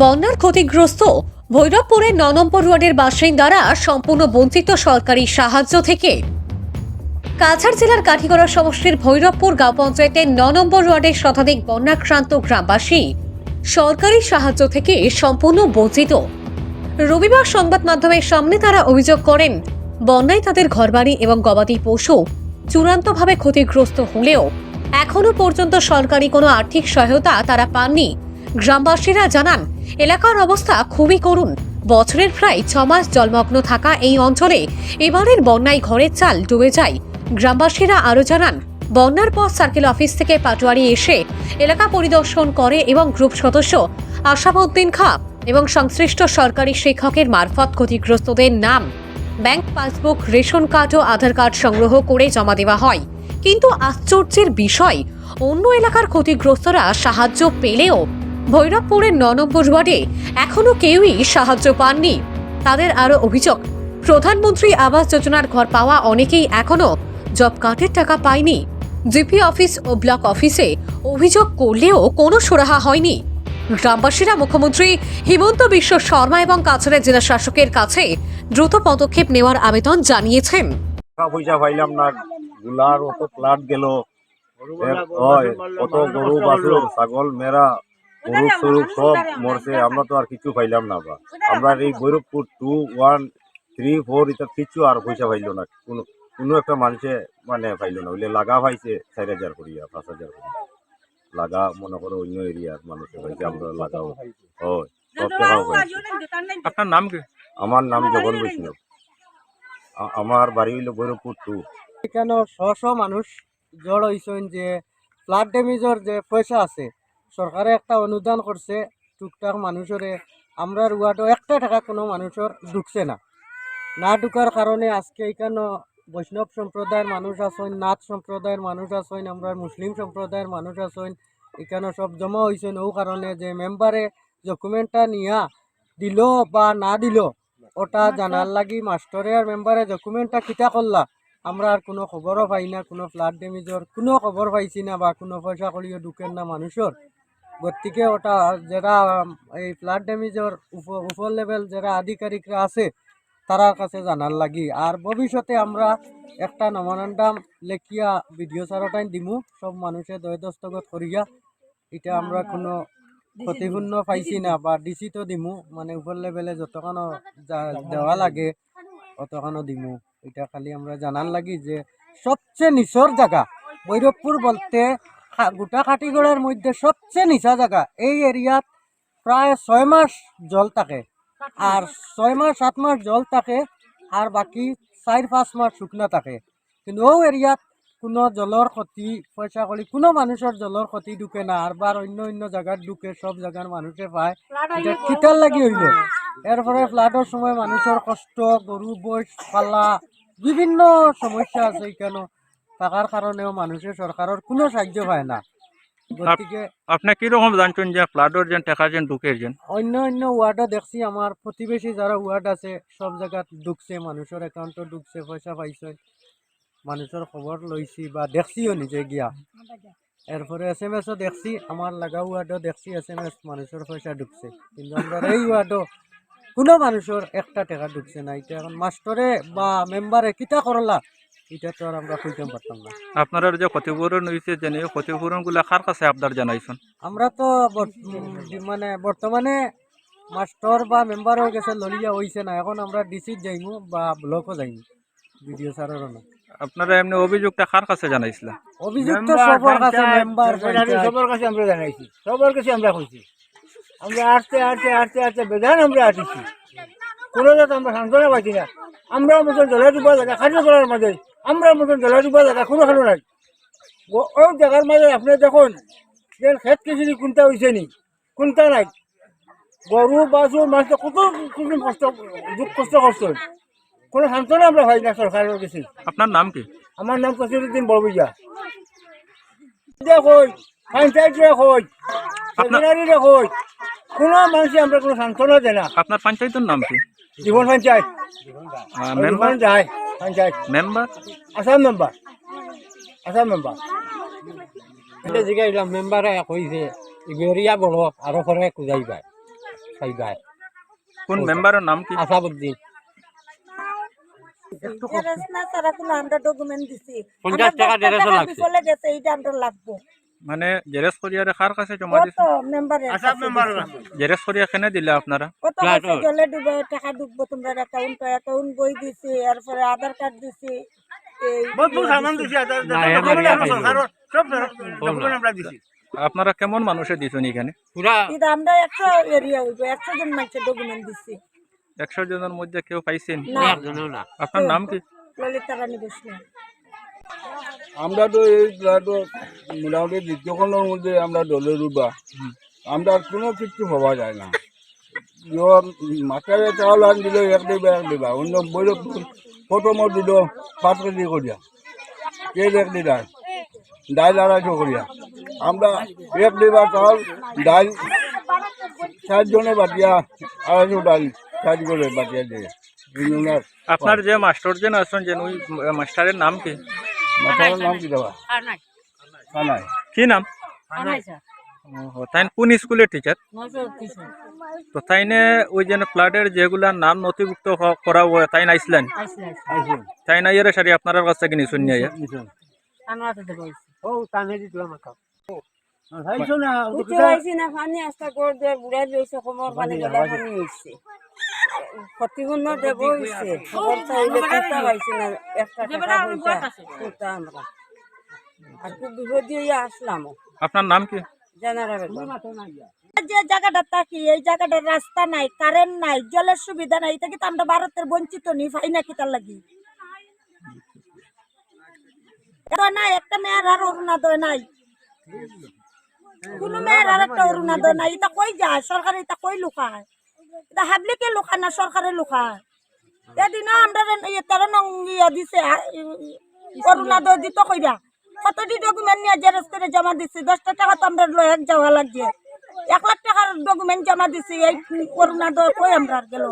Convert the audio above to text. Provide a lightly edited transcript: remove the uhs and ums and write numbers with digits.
বন্যার ক্ষতিগ্রস্ত ভৈরবপুরের ৯ নম্বর ওয়ার্ডের বাসিন্দারা সম্পূর্ণ বঞ্চিত সরকারি সাহায্য থেকে। কাছাড় জেলার কাঠিগড়া সমষ্টির ভৈরবপুর গাঁও পঞ্চায়েতের ৯ নম্বর ওয়ার্ডের শতাধিক বন্যাক্রান্ত গ্রামবাসী সরকারি সাহায্য থেকে সম্পূর্ণ বঞ্চিত। রবিবার সংবাদ মাধ্যমের সামনে তারা অভিযোগ করেন, বন্যায় তাদের ঘরবাড়ি এবং গবাদি পশু চূড়ান্তভাবে ক্ষতিগ্রস্ত হলেও এখনো পর্যন্ত সরকারি কোনো আর্থিক সহায়তা তারা পাননি। গ্রামবাসীরা জানান, এলাকার অবস্থা খুবই করুণ। বছরের প্রায় 6 মাস জলমগ্ন থাকা এই অঞ্চলে এবারের বন্যায় ঘরের চাল ডুবে যায়। গ্রামবাসীরা আরও জানান, বন্যার পর সার্কেল অফিস থেকে পাটোয়ারি এসে এলাকা পরিদর্শন করে এবং গ্রুপ সদস্য আশাবউদ্দিন খাঁ এবং সংশ্লিষ্ট সরকারি শিক্ষকের মারফত ক্ষতিগ্রস্তদের নাম, ব্যাংক পাসবুক, রেশন কার্ড ও আধার কার্ড সংগ্রহ করে জমা দেওয়া হয়। কিন্তু আশ্চর্যের বিষয়, অন্য এলাকার ক্ষতিগ্রস্তরা সাহায্য পেলেও ভৈরবপুরের ৯ নম্বর ওয়ার্ডে এখনো কেউই সাহায্য পাননি। তাদের আরও অভিযোগ, প্রধানমন্ত্রী আবাস যোজনার ঘর পাওয়া অনেকেই এখনো জব কার্ডের টাকা পায়নি। জিপি অফিস ও ব্লক অফিসে অভিযোগ করলেও কোনো সুরাহা হয়নি। গ্রামবাসীরা মুখ্যমন্ত্রী হিমন্ত বিশ্ব শর্মা এবং কাছাড়ের জেলা শাসকের কাছে দ্রুত পদক্ষেপ নেওয়ার আবেদন জানিয়েছেন। টাকা পয়সা পাইলাম না, গুলার অত প্লাট গেল, কত গরু বাছুর ছাগল মেরা গরু সরু সব মরছে। আমরা তো আর কিছু পাইলাম না। আমরা এই ভৈরবপুর 2, 1, 3, 4 এটা কিছু আর পয়সা পাইল না। কোনো একটা মানুষে মানে পাইল না। বলে লাগা পাইছে 4,000 করিয়া, 5,000 করিয়া লাগা। মনে করো অন্য এরিয়ার মানুষে পাইছে, আমরা লাগাও হয় সব টাকাও পাইছে। আপনার নাম কি? আমার নাম জগন বৈষ্ণব। আমার বাড়ি হইল ভৈরবপুর 2। এখানে শশ মানুষ জড় হয়েছেন যে ফ্লাড ড্যামেজের যে পয়সা আছে, সরকারে একটা অনুদান করছে টুকটাক মানুষরে। আমরা ওয়ার্ডও একটা টাকা কোনো মানুষের ঢুকছে না ঢুকার কারণে আজকে এখানে বৈষ্ণব সম্প্রদায়ের মানুষ আছেন, নাথ সম্প্রদায়ের মানুষ আছেন, আমরা মুসলিম সম্প্রদায়ের মানুষ আছেন, এখানে সব জমা হয়েছেন। ও কারণে যে মেম্বারে ডকুমেন্টটা নিয়া দিল বা না দিল ওটা জানার লাগি মাস্টরে আর মেম্বারে ডকুমেন্টটা কিতা করলা আমরা আর কোনো খবরও পাই না। কোনো ফ্লাড ড্যামেজর কোনো খবর পাইছি না বা কোনো পয়সা করিও ঢুকেন না মানুষের। গতিকে ওটা যারা এই ফ্লাড ড্যামেজর উপর লেভেল যারা আধিকারিকরা আছে তারার কাছে জানার লাগি। আর ভবিষ্যতে আমরা একটা নমনান্ডাম লেখিয়া ভিডিও সারটাই দিমু, সব মানুষের দয় দস্তখত করিয়া। এটা আমরা কোনো ক্ষতিপূর্ণ পাইছি না বা ডিসি তো দিমু, মানে উপর লেভেলে যতখানো দেওয়া লাগে অতখানো দিমু। এটা খালি আমরা জানার লাগি যে সবচেয়ে নিচর জায়গা ভৈরবপুর বলতে গোটা কাটিগড়ার মধ্যে সবচেয়ে নিচা জায়গা। এই এরিয়াত প্রায় 6 মাস জল থাকে, আর 6 মাস 7 মাস জল থাকে, আর বাকি 4-5 মাস শুকনা থাকে। কিন্তু ও এরিয়াত কোনো জলের ক্ষতি পয়সা করি কোনো মানুষের জলের ক্ষতি ঢুকে না। আর বার অন্য জায়গার ঢুকে, সব জায়গার মানুষে পায়। এটা খিতার লাগি হইল। এরপরে ফ্লাডের সময় মানুষের কষ্ট, গরু বৈশ পালা বিভিন্ন সমস্যা আছে এখানে থাকার কারণেও মানুষের সরকারের কোনো সাহায্য পায় না। গতিকে আপনি কিরকম জানছেন যে ফ্লাডর যে টাকা যে ঢুকে যে অন্য ওয়ার্ডও দেখছি, আমার প্রতিবেশী যারা ওয়ার্ড আছে সব জায়গাত ঢুকছে, মানুষের অ্যাকাউন্টও ঢুকছে, পয়সা পাইছে, মানুষের খবর লইছি বা দেখছিও নিজে গিয়া। এরপরে SMS-ও দেখছি, আমার লাগা ওয়ার্ডও দেখছি SMS মানুষের পয়সা ঢুকছে। কিন্তু আমরা এই ওয়ার্ডও কোনো মানুষের একটা টাকা ঢুকছে না। এটা এখন মাস্টরে বা মেম্বারে কিতা করলা এটা তো আর আমরা কইতে পারতাম না। আপনারা যে ক্ষতিপূরণ হয়েছে যে ক্ষতিপূরণ গুলা কার কাছে আপনার জানাইছেন? আমরা তো মানে বর্তমানে মাস্টার বা মেম্বার হয়ে গেছে, ললিয়া হইছে না। এখন আমরা ডিসিট যাইমু বা ব্লকও যাইমু ভিডিও সারের না। আপনারা এমনি অভিযোগটা কার কাছে জানাইছিলেন? অভিযোগ তো সবার কাছে, মেম্বার সবার কাছে আমরা জানাইছি, সবার কাছে আমরা কইছি। আমরা আসতে বেজান আমরা আসিছি, কোনো জাত আমরা সান্ত্বনা পাইছি না। আমরা মতন জলা ডুবা জায়গা খাদ্য করার মাঝে, আমরা মতন জলা ডুবা জায়গা কোনো খালো নাই। ওই জায়গার মাঝে আপনি দেখুন যে খেত কিছু কোনটা হয়েছে নি, কোনটা নাই। গরু বাছুর মাছ কত কষ্ট, দুঃখ কষ্ট করছেন, কোনো সান্ত্বনা আমরা পাই না সরকারের কাছে। আপনার নাম কি? আমার নাম কসিরুদ্দিন বড়বুইয়া। দেখুন পঞ্চায়েত দেখুন, সেমিনারি দেখুন, কোনো মানুষই আমরা কোনো সান্ত্বনা দেয় না। আপনার পঞ্চায়েতের নাম কি? জীবন পঞ্চায়েত মেম্বার যায়, পঞ্চায়েত মেম্বার আসাম মেম্বার, আসাম মেম্বার। জিগাইলাম মেম্বারে কইছে এরিয়া বড় আরো করে কুজাই পায়। সাইগায় কোন মেম্বারের নাম কি? আসাবুদ্দিন জেরক্স না ছাড়া কোনো আমরা ডকুমেন্ট দিছি 50 টাকা জেরক্সও লাগছে। বিফলে গেছে এইটা আমরা লাগবো মানে জেরেক্স করিয়া কার কাছে জমা কত দিছে? মেম্বারের জেরেক্স করিয়া কেনে দিলে আপনারা? কত ফ্ল্যাট বছর জলে ডুবে টাকা ডুববো তোমরা অ্যাকাউন্ট বই দিছি এরপরে আধার কার্ড দিছি এই আপনারা কেমন মানুষে দিছেন এখানে? পুরা এটা আমরা 100 এরিয়া হইব 100 জন মানুষের ডকুমেন্ট দিছি 100 জনের মধ্যে কেউ পাইছেন? না না আপনার নাম কি? ললিতা রানী বৈষ্ণব আমরা তো এই তো মোটামুটি দ্বিতীয়খণ্ডের মধ্যে আমরা দলের রুবা আমরা আর কোনো কিছু পাওয়া যায় না মাথায় চাউল আন দিল এক দিবা অন্য বৈরব প্রথমত দিল 5 কেজি করিয়া তেল 1 লিটার ডাল 250 করিয়া আমরা 1 দিবা চাউল ডাল 4 জনে বাটিয়া 250 ডাল 4 করে বাটিয়া দিয়ে আপনার যে মাস্টার যেন আছেন যেন ওই মাস্টারের নাম কি? মাথার নাম কি দেওয়া কানাই কি নাম? তাই কোন স্কুলের টিচার? তো তাইনে ওই যে ফ্ল্যাটের যেগুলা নাম নথিভুক্ত করা হয় তাই নাইছিলেন? তাই না এর সারি আপনার কাছ থেকে নিশুন নিয়ে ও কানে দিতে আমাকে উঠে আইছি না পানি আস্তা করে দিয়ে বুড়াই রয়েছে কোমর পানি গলা পানি হইছে ক্ষতিপূর্ণ দেব হইছে খবর চাইলে কথা পাইছি না একটা টাকা পয়সা কুতা আমরা আর খুব বিপদ দিয়ে আসলাম আপনার নাম কি? জানারা বেগম যে জায়গাটা থাকি এই জায়গাটার রাস্তা নাই কারেন্ট নাই জলের সুবিধা নাই এটা কিন্তু আমরা ভারতের বঞ্চিত নি পাই না কিতার লাগি এটা না একটা মেয়ের আর অরুণোদয় নাই কোনো মেয়ের আর একটা অরুণোদয় নাই এটা কই যায় সরকার এটা কই লুকায় এটা হাবলিকে লুকায় না সরকারে লুকায় এদিন আমরা 13 নং দিছে অরুণোদয় দিত কইরা কতটি ডকুমেন্ট নিয়ে জেরক্স করে জমা দিছি 10 টাকা তো আমরা লয়ে যাওয়া লাগে 1 লাখ টাকার ডকুমেন্ট জমা দিছি এই অরুণোদয় কই আমরা গেল